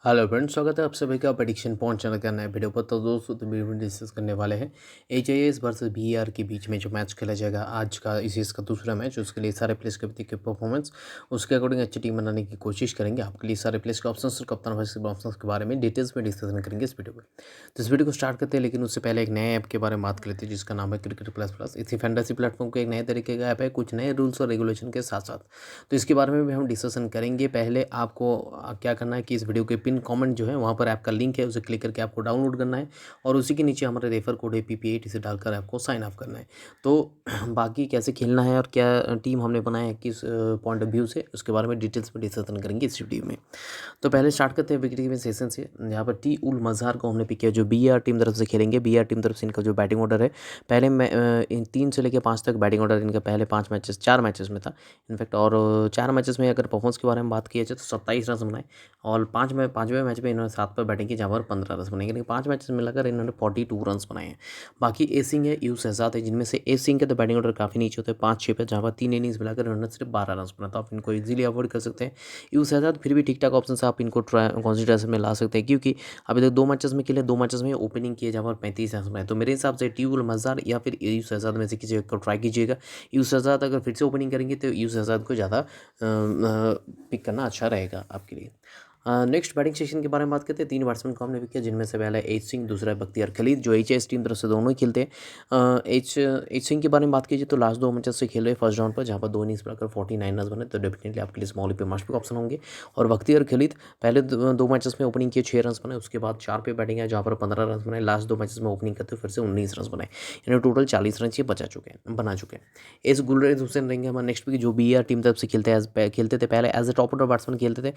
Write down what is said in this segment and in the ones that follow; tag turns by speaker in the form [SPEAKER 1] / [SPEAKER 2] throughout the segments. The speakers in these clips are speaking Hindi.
[SPEAKER 1] हेलो फ्रेंड्स, स्वागत है आप सभी का प्रेडिक्शन पॉइंट चैनल का नए वीडियो पर। तो दोस्तों वीडियो में डिस्कस करने वाले हैं एचआईएस वर्सेस बीआर के बीच में जो मैच खेला जाएगा आज का इस का दूसरा मैच। उसके लिए सारे प्लेयर्स के प्रति परफॉर्मेंस उसके अकॉर्डिंग अच्छी टीम बनाने की कोशिश करेंगे। आपके लिए सारे प्लेयर्स के ऑप्शन और कप्तान वाइस ऑप्शन के बारे में डिटेल्स में डिस्कशन करेंगे इस वीडियो में। तो इस वीडियो को स्टार्ट करते हैं, लेकिन उससे पहले एक नए ऐप के बारे में बात कर लेते हैं जिसका नाम है क्रिकेट प्लस प्लस। इसी फैंटेसी प्लेटफॉर्म का एक नए तरीके का ऐप है, कुछ नए रूल्स और रेगुलेशन के साथ साथ। तो इसके बारे में भी हम डिस्कशन करेंगे। पहले आपको क्या करना है कि इस वीडियो के पिन कमेंट जो है वहाँ पर ऐप का लिंक है, उसे क्लिक करके आपको डाउनलोड करना है और उसी के नीचे हमारे रेफर कोड APP8 इसे डालकर आपको साइन अप करना है। तो बाकी कैसे खेलना है और क्या टीम हमने बनाया है किस पॉइंट ऑफ व्यू से, उसके बारे में डिटेल्स में डिस्कशन करेंगे इस वीडियो में। तो पहले स्टार्ट करते हैं विकेट कीपिंग सेशन से। यहाँ पर टी उल मज़हार को हमने पिक किया जो बीआर टीम तरफ से खेलेंगे। बीआर टीम तरफ से इनका जो बैटिंग ऑर्डर है, पहले इन 3 से लेकर 5 तक बैटिंग ऑर्डर इनका पहले 4 मैचेस में था इनफैक्ट। और 4 मैचेस में अगर परफॉर्मेंस के बारे में बात की जाए तो 27 रन बनाए और पाँचवें मैच में इन्होंने 7 पर बैटिंग की जहाँ पर 15 रन बनाए, यानी 5 मैचेस मिलाकर इन्होंने 42 रन बनाए हैं। बाकी ए सिंह है, यू शहजाद है, जिनमें से ए सिंह के तो बैटिंग ऑर्डर काफ़ी नीचे होते हैं 5-6 पे, जहाँ पर 3 इनिंग्स मिलाकर इन्होंने सिर्फ 12 रन बनाए, तो आप इनको इजीली अवॉइड कर सकते हैं। यू शहजाद फिर भी ठीक ठाक ऑप्शन से आप इनको कंसिडरेशन में ला सकते हैं, क्योंकि अभी तक 2 मैचेस में खेले, 2 मैचेस में ओपनिंग किए जहाँ पर 35 रन बनाए। तो मेरे हिसाब से टी उल मज़हार या फिर यू शहजाद में से किसी एक को ट्राई कीजिएगा। यू शहजाद अगर फिर से ओपनिंग करेंगे तो यू शहजाद को ज़्यादा पिक करना अच्छा रहेगा आपके लिए। नेक्स्ट बैटिंग सेक्शन के बारे में बात करते हैं। 3 बैट्समैन को हमने पिक किया, जिनमें से पहला एच सिंह, दूसरा है बख्तियार खलील, जो एच टीम तरफ से दोनों ही खेलते हैं। एच सिंह के बारे में बात कीजिए तो लास्ट 2 मैचेस से खेल रहे फर्स्ट राउंड पर, जहाँ पर 2 इनिंग्स बनाकर 49 रन बने, तो डेफिनेटली आपके लिए स्मॉल पे मस्ट पिक ऑप्शन होंगे। और बख्तियार खलील पहले 2 मैचेस में ओपनिंग किए 6 रन बनाए, उसके बाद 4 पे बैटिंग है जहाँ पर 15 रन बनाए, लास्ट 2 मैचेस में ओपनिंग करते फिर से 19 रन बनाए, यानी टोटल 40 रन ये बना चुके हैं। एस गुलरेज हुसैन रहेंगे हमारे नेक्स्ट पिक, जो बीआर टीम तरफ से खेलते थे पहले as a top order batsman खेलते थे।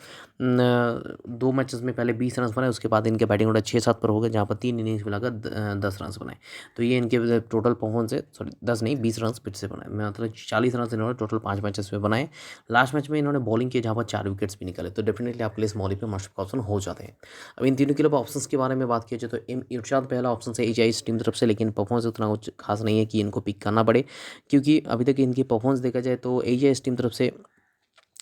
[SPEAKER 1] 2 मैचेस में पहले 20 रन बनाए, उसके बाद इनके बैटिंग ऑर्डर 6-7 पर हो गए, जहाँ पर 3 इनिंग्स मिलाकर 10 रन बनाए। तो ये इनके टोटल परफॉर्मेंस है, सॉरी 10 नहीं 20 रन फिर से बनाए, मतलब 40 रन इन्होंने टोटल 5 मैचेस में बनाए। लास्ट मैच में इन्होंने बॉलिंग की जहाँ पर 4 विकेट्स भी निकले, तो डेफिनेटली आपके लिए स्मॉली पे मस्ट ऑप्शन हो जाते हैं। अब इन तीनों के लिए ऑप्शन के बारे में बात की जाए तो इरशाद पहला ऑप्शन से एच टीम तरफ से, लेकिन परफॉर्मेंस उतना कुछ खास नहीं है कि इनको पिक करना पड़े, क्योंकि अभी तक इनकी परफॉर्मेंस देखा जाए तो एच टीम तरफ से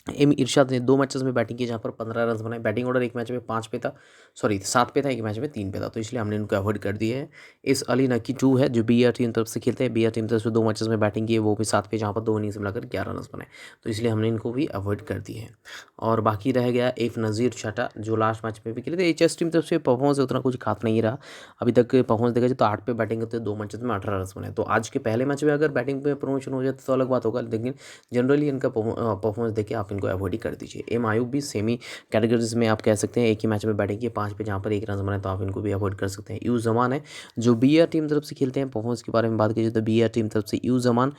[SPEAKER 1] इरशाद ने 2 मैचेस में बैटिंग की जहाँ पर 15 रन बनाए। बैटिंग ऑर्डर एक मैच में 5 पे था, सॉरी 7 पे था, एक मैच में 3 पे था, तो इसलिए हमने इनको अवॉइड कर दिया है। इस अली नकी 2 है जो बीआर टीम तरफ से खेलते हैं। बीआर टीम तरफ से 2 मैचेस में बैटिंग की है, वो भी 7 पे, जहाँ पर 2 इनिंग्स मिलाकर 11 रन बनाए, तो इसलिए हमने इनको भी अवॉइड कर दिए हैं। और बाकी रह गया एफ नज़ीर छठा, जो लास्ट मैच में भी खेले थे। एच टीम तरफ से परफॉर्मेंस उतना कुछ खास नहीं रहा अभी तक। परफॉर्मेंस देखा जाए तो 8 पे बैटिंग करते 2 मैचेस में 18 रन बनाए, तो आज के पहले मैच में अगर बैटिंग पे प्रमोशन हो जाए तो अलग बात होगा, लेकिन जनरली इनका परफॉर्मेंस देखिए आप इनको अवॉइड ही कर दीजिए। एम आयूब भी सेमी कैटेगरीज में आप कह सकते हैं, एक ही मैच में बैटिंग की 5 पे, जहाँ पर 1 रन बनाए, तो आप इनको भी अवॉइड कर सकते हैं। यू जमान है जो बीआर टीम तरफ से खेलते हैं। परफॉर्मेंस के बारे में बात कीजिए तो बीआर टीम तरफ से U Zaman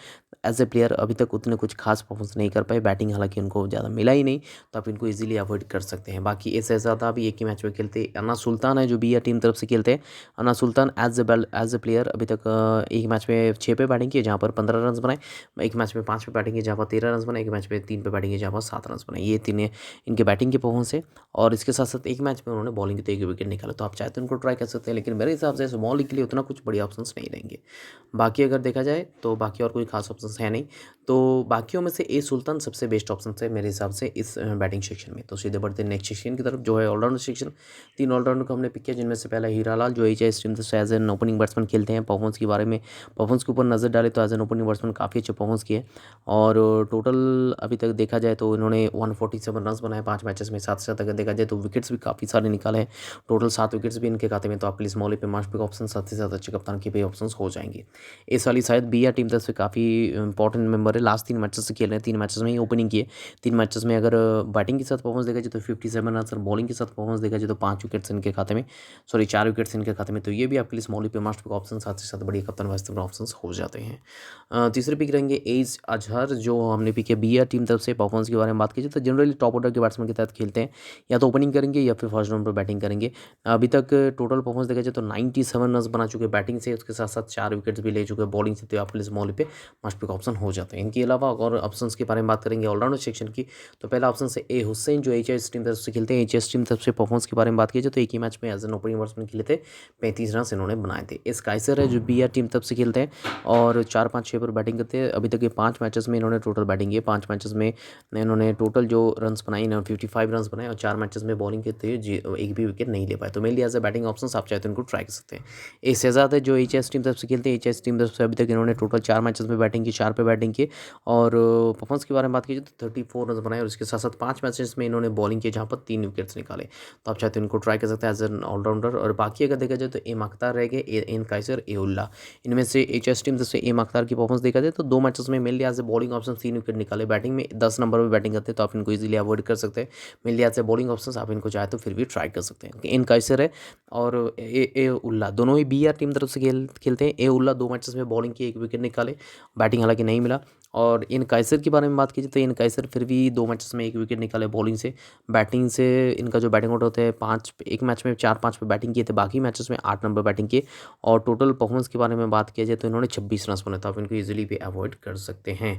[SPEAKER 1] as a player अभी तक उतने कुछ खास परफॉर्मेंस नहीं कर पाए, बैटिंग हालांकि उनको ज़्यादा मिला ही नहीं, तो आप इनको इजीली अवॉइड कर सकते हैं। बाकी एस शहजादा भी एक ही मैच में खेलते हैं। अन्ना सुल्तान है जो बीआर टीम तरफ से खेलते हैं। अन्ना सुल्तान एज ए प्लेयर अभी तक एक मैच में 6 पे बैटिंग की जहाँ पर 15 रन बनाए, एक मैच में 5 पे बैटिंग की जहाँ पर 13 रन बनाए, एक मैच में 3 पे बैटिंग की जहाँ पर 7 रन बनाए। ये 3 इनके बैटिंग के परफॉर्मेंस है। और इसके साथ साथ एक मैच में उन्होंने बॉलिंग के तो 1 विकेट निकाला, तो आप चाहे तो उनको ट्राई कर सकते हैं, लेकिन मेरे हिसाब से स्मॉल लीग के लिए उतना कुछ बड़ी ऑप्शंस नहीं रहेंगे। बाकी अगर देखा जाए तो बाकी और कोई खास ऑप्शंस है नहीं, तो बाकियों में से ए सुल्तान सबसे बेस्ट ऑप्शन है मेरे हिसाब से इस बैटिंग सेक्शन में। तो सीधे बढ़ते हैं नेक्स्ट सेक्शन की तरफ, जो है ऑलराउंडर सेक्शन। 3 ऑलराउंडर को हमने पिक किया, जिनमें से पहला हीरा लाल, जो एच टीम से एज एन ओपनिंग बैट्समैन खेलते हैं। परफॉर्मेंस के बारे में, परफॉर्मेंस के ऊपर नजर डाले तो एज एन ओपनिंग बैट्समैन काफ़ी अच्छे परफॉर्मेंस किए, और टोटल अभी तक देखा जाए तो इन्होंने 147 रन बनाए 5 मैचेस में। साथ साथ अगर देखा जाए तो विकेट्स भी काफ़ी सारे निकाले हैं, टोटल 7 विकेट्स भी इनके खाते में, तो आपके लिए स्मॉल पे मास्ट पिक ऑप्शन, साथ ही साथ अच्छे कप्तान के भी ऑप्शन हो जाएंगे। इस वाली शायद बीआर टीम तरफ से काफ़ी इंपॉर्टेंट मेंबर है, लास्ट 3 मैचेस से खेल रहे हैं, 3 मैचेस में ही ओपनिंग किए। 3 मैचेस में अगर बैटिंग के साथ परफॉर्मेंस देखा जाए तो 57 रन, और बॉलिंग के साथ परफॉर्मेंस देखा जाए तो 5 विकेट्स इनके खाते में, सॉरी 4 विकेट्स इनके खाते में, तो ये भी आपके लिए स्मॉल पे मास्ट पिक ऑप्शन, साथ ही साथ बड़ी कप्तान वास्ते ऑप्शन हो जाते हैं। तीसरे पिक रहेंगे एज अजहर, जो हमने पिक है बीआर टीम तरफ से। परफॉर्मेंस के बारे में बात कीजिए तो जनरली टॉप ऑर्डर के बैट्समैन के तहत खेलते हैं, या तो ओपनिंग करेंगे या फिर फर्स्ट राउंड पर बैटिंग करेंगे। अभी तक टोटल परफॉर्मेंस देखा जाए तो 97 रन बना चुके बैटिंग से, उसके साथ साथ 4 विकेट्स भी ले चुके बॉलिंग से, तो आपके लिए स्मॉल पे मस्ट पिक ऑप्शन हो जाते हैं। इनके अलावा और ऑप्शंस के बारे में बात करेंगे ऑलराउंडर सेक्शन की, तो पहला ऑप्शन से ए हुसैन, जो एच टीम तरफ से खेलते हैं। एच टीम तरफ से परफॉर्मेंस के बारे में बात कीजिए तो एक ही मैच में एज एन ओपनिंग बैट्समैन खेले थे, 35 रन इन्होंने बनाए थे। इस काइसर है जो बीआर टीम तरफ से खेलते हैं और 4-5-6 पर बैटिंग करते हैं। अभी तक ये 5 मैचेस में इन्होंने टोटल बैटिंग की है, 5 मैचेस में इन्होंने टोटल जो रन बनाए, इन्होंने 55 रन बनाए, और 4 मैचेस में बॉलिंग करते हुए एक भी विकेट नहीं ले पाए। तो mainly as a batting option आप चाहे तो इनको ट्राई कर सकते हैं। ए शहजाद है जो एचएस टीम तरफ से खेलते हैं। एचएस टीम तरफ से अभी तक इन्होंने टोटल 4 मैचेस में बैटिंग की, 4 पे बैटिंग की और परफॉर्मेंस के बारे में बात कीजिए तो 34 रन बनाए और इसके साथ साथ 5 मैचेस में इन्होंने बॉलिंग की जहाँ पर 3 विकेट्स निकाले। तो आप चाहे तो इनको ट्राई कर सकते हैं एज एन ऑलराउंडर। और बाकी अगर देखा जाए तो एम अख्तर रह गए, एन काइसर, ए उल्ला, इनमें से एचएस टीम से एम अख्तर की परफॉर्मेंस देखा जाए तो 2 मैचेस में mainly as a bowling option 3 wickets निकाले। बैटिंग में 10 नंबर पर बैटिंग करते हैं तो आप इनको इजीली अवॉइड कर सकते हैं। Mainly as a bowling option आप इनको चाहे तो फिर भी ट्राई कर सकते हैं। एन काइसर है और ए उल्ला दोनों ही बीआर टीम तरफ से खेलते हैं। ए उल्ला 2 मैचेस में बॉलिंग की, 1 विकेट निकाले, बैटिंग हालांकि नहीं मिला। और इन काइसर के बारे में बात कीजिए तो इन काइसर फिर भी 2 मैचेस में 1 विकेट निकाले बॉलिंग से। बैटिंग से इनका जो बैटिंग आउट होता है 5, एक मैच में 4-5 पे बैटिंग किए थे, बाकी मैचेस में 8 नंबर बैटिंग किए। और टोटल परफॉर्मेंस के बारे में बात किया जाए तो इन्होंने 26 रन बनाए, तो आप इनको ईजिली भी अवॉइड कर सकते हैं।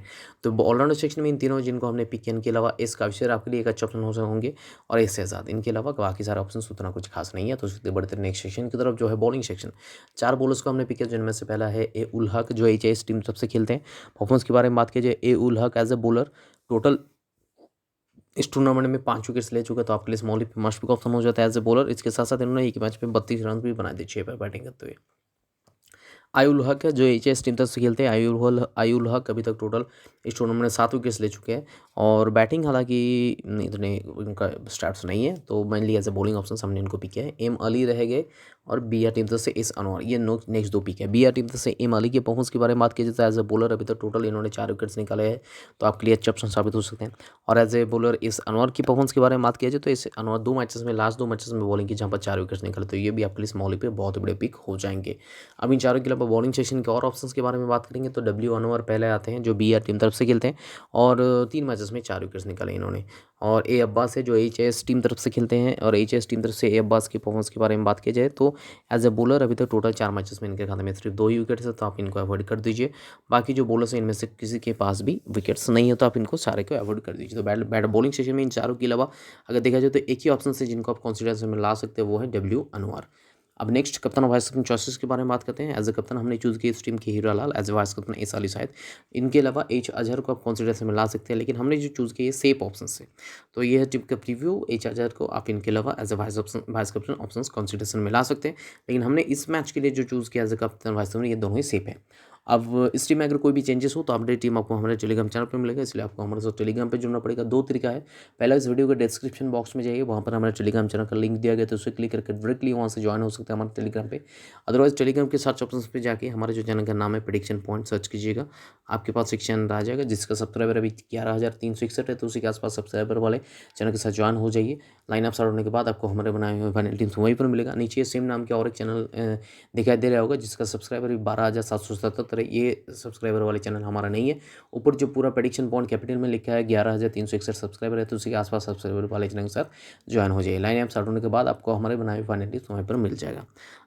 [SPEAKER 1] तो ऑलराउंडर सेक्शन में इन तीनों जिनको हमने पिक किया, इनके अलावा इस काविशर आपके लिए एक अच्छा ऑप्शन हो होंगे और इस शहजाद, इनके अलावा बाकी सारे ऑप्शन उतना कुछ खास नहीं है। तो उसके बढ़ते नेक्स्ट सेक्शन की तरफ जो है बॉलिंग सेक्शन। 4 बॉलर्स को हमने पिक किया जिनमें से पहला है ए उल हक जो एचएस टीम तरफ से खेलते हैं। परफॉर्मेंस के बारे में बात कीजिए, ए ul Haq as a bowler total इस टूर्नामेंट में 5 विकेट्स ले चुके, तो आपके लिए स्मॉल मस्ट पिक ऑप्शन हो जाता है एज ए बॉलर। इसके साथ साथ इन्होंने एक मैच में 32 रन भी बनाए थे 6 पर बैटिंग करते हुए। आयुल हक है जो एचएस टीम तरफ से खेलते हैं। आयुल हक अभी तक टोटल इस टूर्नामेंट में 7 विकेट्स ले चुके हैं और बैटिंग हालांकि इतने इनका स्टार्ट्स नहीं है, तो mainly as a bowling option हमने इनको पिक किया है। एम अली रह गए और बीआर टीम तरफ से इस अनवर, ये नेक्स्ट 2 पिक है। बीआर टीम तरफ से एम अली के परफॉर्मेंस के बारे में बात की जाए तो एज ए बॉलर अभी तक टोटल इन्होंने 4 विकेट्स निकाले हैं, तो आपके लिए अच्छा ऑप्शन साबित हो सकते हैं। और एज ए बॉलर इस अनवर की परफॉर्मेंस के बारे में बात किया जाए तो इस अनवर 2 मैचेस में, लास्ट 2 मैचेस में बॉलिंग की जहाँ पर 4 विकेट्स निकले, तो ये भी आपके लिए स्मॉली पे बहुत बड़े पिक हो जाएंगे। अब इन चारों के अलावा बॉलिंग सेक्शन के और ऑप्शंस के बारे में बात करेंगे तो डब्ल्यू अनवर पहले आते हैं जो बीआर टीम तरफ से खेलते हैं और 3 मैचेस में 4 विकेट्स निकाले इन्होंने। और ए अब्बास है जो एचएस टीम तरफ से खेलते हैं और एचएस टीम तरफ से ए अब्बास की परफॉर्मेंस के बारे में बात की जाए तो एज ए बॉलर अभी तक टोटल 4 मैचेस में इनके खाते में सिर्फ 2 ही विकेट्स है, तो आप इनको अवॉइड कर दीजिए। बाकी जो बॉलर्स हैं इनमें से किसी के पास भी विकेट्स नहीं है, तो आप इनको सारे को अवॉइड कर दीजिए। तो बैट बॉलिंग सेशन में इन चारों के अलावा अगर देखा जाए तो एक ही ऑप्शन से जिनको आप कंसिडरेशन में ला सकते हैं वो है डब्ल्यू अनवर। अब नेक्स्ट कप्तान और वाइस कैप्टन चॉइसेस के बारे में बात करते हैं। एज ए कप्तान हमने चूज़ किया इस टीम के Hira Lal, as a vice captain S Ali शायद। इनके अलावा एच अजहर को आप कंसिडरेशन में ला सकते हैं, लेकिन हमने जो चूज़ किया सेफ ऑप्शन से, तो ये है टीम का प्रीव्यू। एच अजहर को आप इनके अलावा as a vice captain option consideration में ला सकते हैं, लेकिन हमने इस मैच के लिए जो चूज़ किया एज ए कप्तान वाइस कैप्टन, ये दोनों ही सेफ है। अब इस टीम में अगर कोई भी चेंजेस हो तो अपडेट टीम आपको हमारे टेलीग्राम चैनल पर मिलेगा, इसलिए आपको हमारे साथ टेलीग्राम पे जुड़ना पड़ेगा। 2 तरीका है, पहला इस वीडियो के डिस्क्रिप्शन बॉक्स में जाइए, वहाँ पर हमारे टेलीग्राम चैनल का लिंक दिया गया, तो उसे क्लिक करके डायरेक्टली वहाँ से ज्वाइन हो सकते हैं हमारे टेलीग्राम पे। अदरवाइज टेलीग्राम के सर्च ऑप्शन पे जाके हमारे जो चैनल का नाम है प्रेडिक्शन पॉइंट सर्च कीजिएगा, आपके पास एक चैनल आ जाएगा जिसका सब्सक्राइबर अभी 11,361 है, तो उसी के आसपास सब्सक्राइबर वाले चैनल के साथ ज्वाइन हो जाइए। लाइन अप स्टार्ट होने के बाद आपको हमारे बनाए हुए फाइनल टीम्स वहीं पर मिलेगा। नीचे सेम नाम के और एक चैनल दिखाई दे रहा होगा जिसका सब्सक्राइबर भी 12,777 है, ये सब्सक्राइबर वाले चैनल हमारा नहीं है। ऊपर जो पूरा प्रेडिक्शन पॉइंट कैपिटल में लिखा है 11,361 सब्सक्राइबर है, तो उसी के आसपास सब्सक्राइबर वाले चैनल के साथ ज्वाइन हो जाइए। लाइन ऐप स्टार्ट होने के बाद आपको हमारे बनाए हुए फाइनल टीम्स वहीं पर मिल जाएगा।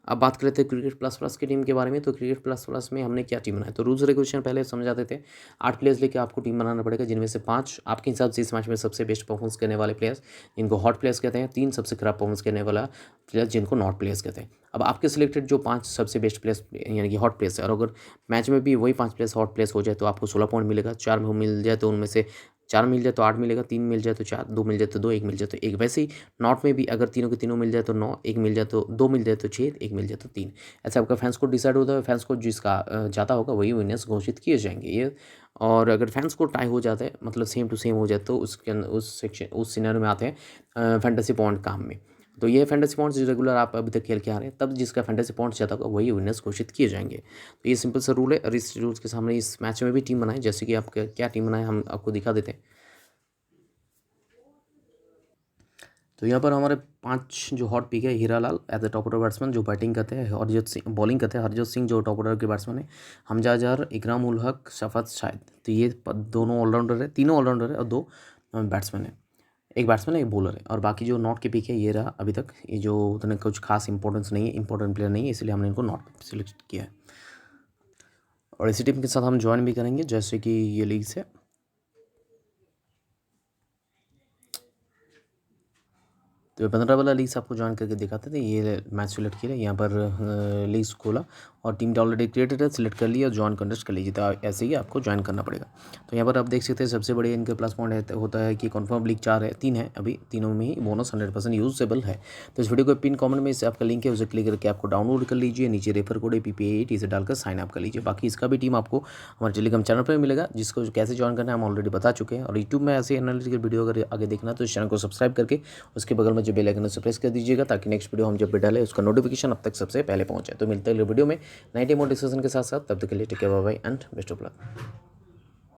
[SPEAKER 1] अब बात कर लेते हैं क्रिकेट प्लस प्लस की टीम के बारे में। तो क्रिकेट प्लस प्लस में हमने क्या टीम बनाया, तो रूल्स रेगुलेशन पहले समझाते थे। 8 प्लेयर्स लेकर आपको टीम बनाना पड़ेगा, जिनमें से 5 आपके हिसाब से इस मैच में सबसे बेस्ट परफॉर्मेंस करने वाले प्लेयर्स जिनको हॉट प्लेयर्स कहते हैं, 3 सबसे खराब परफॉर्मेंस करने वाला प्लेयर्स जिनको नॉट प्लेयर्स कहते हैं। अब आपके सिलेक्टेड जो 5 सबसे बेस्ट प्लेयर्स यानी कि हॉट प्लेयर्स है, और अगर मैच में भी वही 5 प्लेयर्स हॉट प्लेयर्स हो जाए तो आपको 16 पॉइंट मिलेगा। 4 में मिल जाए तो उनमें से 4 मिल जाए तो 8 मिलेगा, 3 मिल जाए तो 4, 2 मिल जाए तो 2, 1 मिल जाए तो 1। वैसे ही नॉट में भी अगर तीनों के तीनों मिल जाए तो 9, 1 मिल जाए तो 2 मिल जाए तो 6, 1 मिल जाए तो 3। ऐसे आपका फैंस को डिसाइड होता है, फैंस को जिसका जाता होगा वही विनर्स घोषित किए जाएंगे ये। और अगर फैंस को टाई हो जाता है, मतलब सेम टू सेम हो जाए, तो उसके अंदर उस सेक्शन उस सिनेरियो में आते हैं फैंटेसी पॉइंट काम में। तो ये फैंटेसी पॉइंट्स जो रेगुलर आप अभी तक खेल के आ रहे हैं, तब जिसका फैंटेसी पॉइंट्स ज़्यादा होगा वही विनर्स घोषित किए जाएंगे। तो ये सिंपल सा रूल है, और इस रूल्स के सामने इस मैच में भी टीम बनाए, जैसे कि आपका क्या टीम बनाए हम आपको दिखा देते हैं। तो यहाँ पर हमारे 5 जो हॉट पिक है, Hira Lal as a top order batsman जो बैटिंग करते हैं, हरजोत सिंह बॉलिंग करते हैं, हरजोत सिंह जो टॉप ऑर्डर के बैट्समैन है, हमजा अजहर, इकराम उल हक, शफत शाहिद। तो ये दोनों ऑलराउंडर है, तीनों ऑलराउंडर है और 2 बैट्समैन है, एक बैट्समैन है एक बॉलर है। और बाकी जो नॉट के पिक है ये रहा अभी तक, ये जो उतने कुछ खास इंपॉर्टेंस नहीं है, इंपॉर्टेंट प्लेयर नहीं है, इसलिए हमने इनको नॉट सेलेक्ट किया है। और इसी टीम के साथ हम ज्वाइन भी करेंगे जैसे कि ये लीग से। तो तो 15 वाला लिस्ट आपको ज्वाइन करके दिखाते थे। ये मैच सेलेक्ट किया, यहाँ पर लिस्ट खोला और टीम ऑलरेडी क्रिएटेड है, सिलेक्ट कर लिया और ज्वाइन कंटेस्ट कर लीजिए। तो ऐसे ही आपको ज्वाइन करना पड़ेगा। तो यहाँ पर आप देख सकते हैं सबसे बड़े इनके प्लस पॉइंट होता है कि कन्फर्म लीग 4 है, 3 है, अभी तीनों में ही बोनस 100% यूजेबल है। तो इस वीडियो को पिन कमेंट में इससे आपका लिंक है, उसे क्लिक करके आपको डाउनलोड कर लीजिए। नीचे रेफर कोड APPA8 इसे डालकर साइन अप कर लीजिए। बाकी इसका भी टीम आपको हमारे टेलीग्राम चैनल पर मिलेगा, जिसको कैसे ज्वाइन करना है हम ऑलरेडी बता चुके हैं। और यूट्यूब में ऐसे एनालिटिकल वीडियो अगर आगे देखना है तो इस चैनल को सब्सक्राइब करके उसके बगल में जो बेल आइकन है उसे प्रेस कर दीजिएगा, ताकि नेक्स्ट वीडियो हम जब भी डालें उसका नोटिफिकेशन अब तक सबसे पहले पहुंचे। तो मिलते हैं अगले वीडियो में नई टीम और डिस्कशन के साथ। तब तक के लिए take care, bye bye and best of luck.